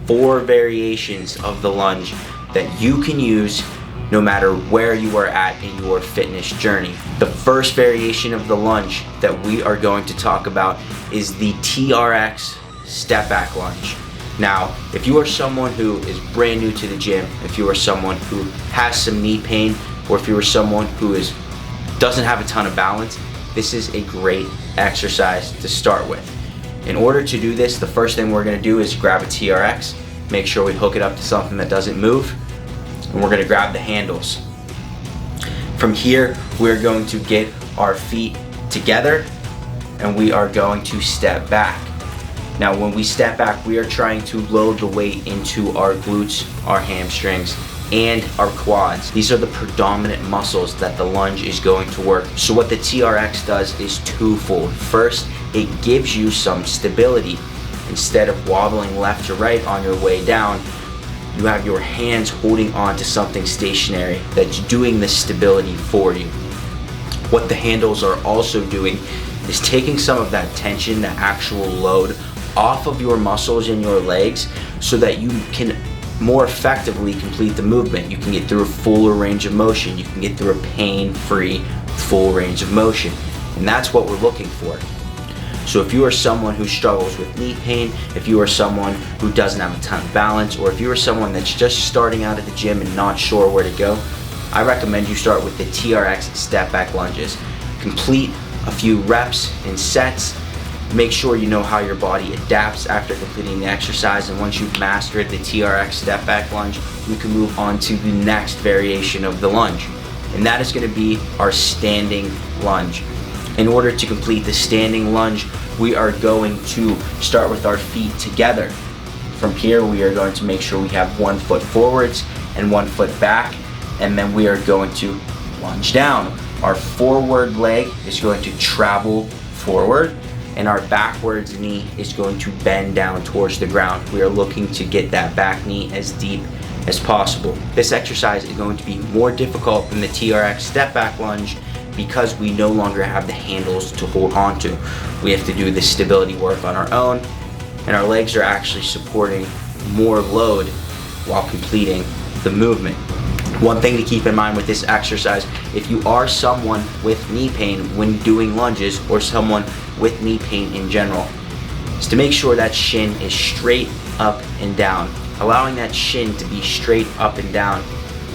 4 variations of the lunge that you can use no matter where you are at in your fitness journey. The first variation of the lunge that we are going to talk about is the Trx Step-Back Lunge. Now, if you are someone who is brand new to the gym, if you are someone who has some knee pain, or if you are someone who doesn't have a ton of balance, this is a great exercise to start with. In order to do this, the first thing we're gonna do is grab a TRX, make sure we hook it up to something that doesn't move, and we're gonna grab the handles. From here, we're going to get our feet together and we are going to step back. Now, when we step back, we are trying to load the weight into our glutes, our hamstrings, and our quads. These are the predominant muscles that the lunge is going to work. So what the TRX does is twofold. First, it gives you some stability. Instead of wobbling left to right on your way down, you have your hands holding on to something stationary that's doing the stability for you. What the handles are also doing is taking some of that tension, the actual load, off of your muscles in your legs so that you can more effectively complete the movement. You can get through a fuller range of motion. You can get through a pain-free, full range of motion. And that's what we're looking for. So if you are someone who struggles with knee pain, if you are someone who doesn't have a ton of balance, or if you are someone that's just starting out at the gym and not sure where to go, I recommend you start with the TRX Step-Back Lunges. Complete a few reps and sets. Make sure you know how your body adapts after completing the exercise, and once you've mastered the TRX Step-Back Lunge, we can move on to the next variation of the lunge, and that is going to be our standing lunge. In order to complete the standing lunge, we are going to start with our feet together. From here, we are going to make sure we have 1 foot forwards and 1 foot back, and then we are going to lunge down. Our forward leg is going to travel forward, and our backwards knee is going to bend down towards the ground. We are looking to get that back knee as deep as possible. This exercise is going to be more difficult than the TRX Step-Back Lunge because we no longer have the handles to hold on to. We have to do this stability work on our own, and our legs are actually supporting more load while completing the movement. One thing to keep in mind with this exercise, if you are someone with knee pain when doing lunges, or someone with knee pain in general, is to make sure that shin is straight up and down. Allowing that shin to be straight up and down,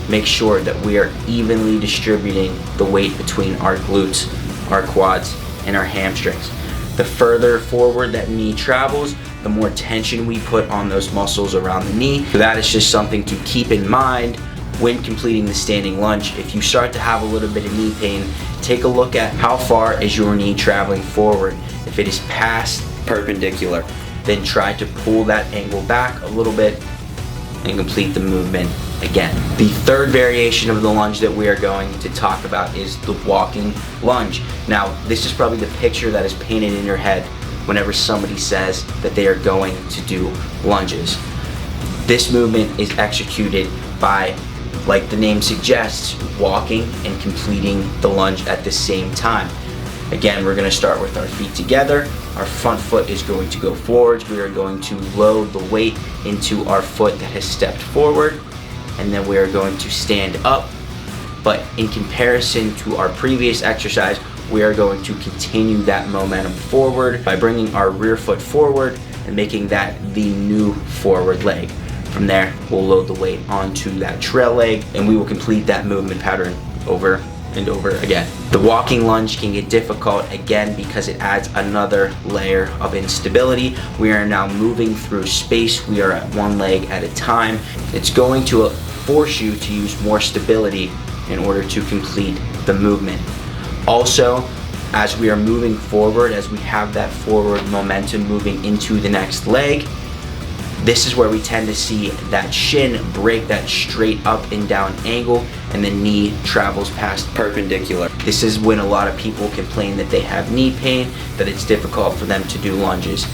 make sure that we are evenly distributing the weight between our glutes, our quads, and our hamstrings. The further forward that knee travels, the more tension we put on those muscles around the knee. So that is just something to keep in mind when completing the standing lunge. If you start to have a little bit of knee pain, take a look at how far is your knee traveling forward. If it is past perpendicular, then try to pull that angle back a little bit and complete the movement again. The third variation of the lunge that we are going to talk about is the walking lunge. Now, this is probably the picture that is painted in your head whenever somebody says that they are going to do lunges. This movement is executed by, like the name suggests, walking and completing the lunge at the same time. Again, we're going to start with our feet together. Our front foot is going to go forwards. We are going to load the weight into our foot that has stepped forward, and then we are going to stand up. But in comparison to our previous exercise, we are going to continue that momentum forward by bringing our rear foot forward and making that the new forward leg. From there, we'll load the weight onto that trail leg, and we will complete that movement pattern over and over again. The walking lunge can get difficult again because it adds another layer of instability. We are now moving through space. We are at one leg at a time. It's going to force you to use more stability in order to complete the movement. Also, as we are moving forward, as we have that forward momentum moving into the next leg, this is where we tend to see that shin break that straight up and down angle, and the knee travels past perpendicular. This is when a lot of people complain that they have knee pain, that it's difficult for them to do lunges.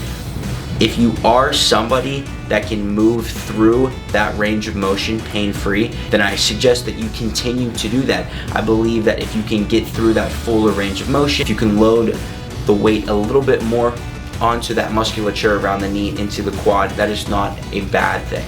If you are somebody that can move through that range of motion pain-free, then I suggest that you continue to do that. I believe that if you can get through that fuller range of motion, if you can load the weight a little bit more onto that musculature around the knee into the quad, that is not a bad thing.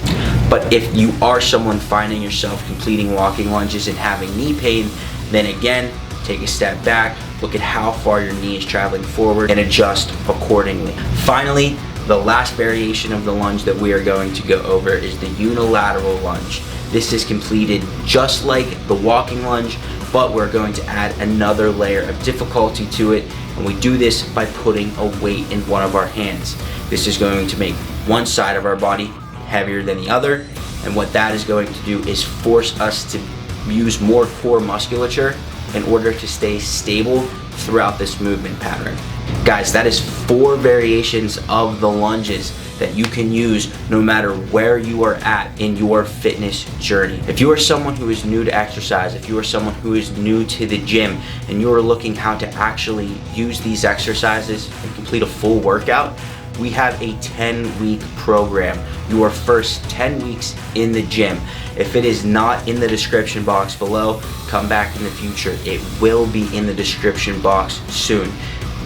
But if you are someone finding yourself completing walking lunges and having knee pain, then again, take a step back, look at how far your knee is traveling forward, and adjust accordingly. Finally, the last variation of the lunge that we are going to go over is the unilateral lunge. This is completed just like the walking lunge, but we're going to add another layer of difficulty to it, and we do this by putting a weight in one of our hands. This is going to make one side of our body heavier than the other, and what that is going to do is force us to use more core musculature in order to stay stable throughout this movement pattern. Guys, that is 4 variations of the lunges that you can use no matter where you are at in your fitness journey. If you are someone who is new to exercise, if you are someone who is new to the gym, and you are looking how to actually use these exercises and complete a full workout, we have a 10-week program. Your first 10 weeks in the gym. If it is not in the description box below, come back in the future. It will be in the description box soon.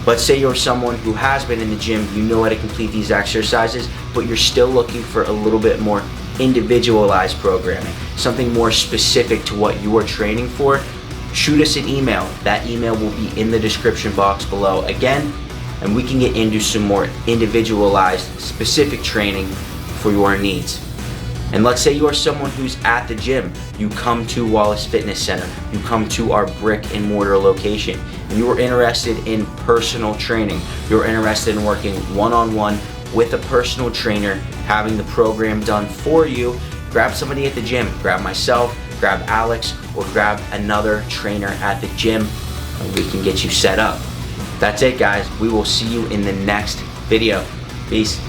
Let's say you're someone who has been in the gym, you know how to complete these exercises, but you're still looking for a little bit more individualized programming, something more specific to what you are training for. Shoot us an email. That email will be in the description box below again, and we can get into some more individualized, specific training for your needs. And let's say you are someone who's at the gym. You come to Wallace Fitness Center. You come to our brick and mortar location. And you are interested in personal training. You're interested in working one-on-one with a personal trainer, having the program done for you. Grab somebody at the gym. Grab myself, grab Alex, or grab another trainer at the gym, and we can get you set up. That's it, guys. We will see you in the next video. Peace.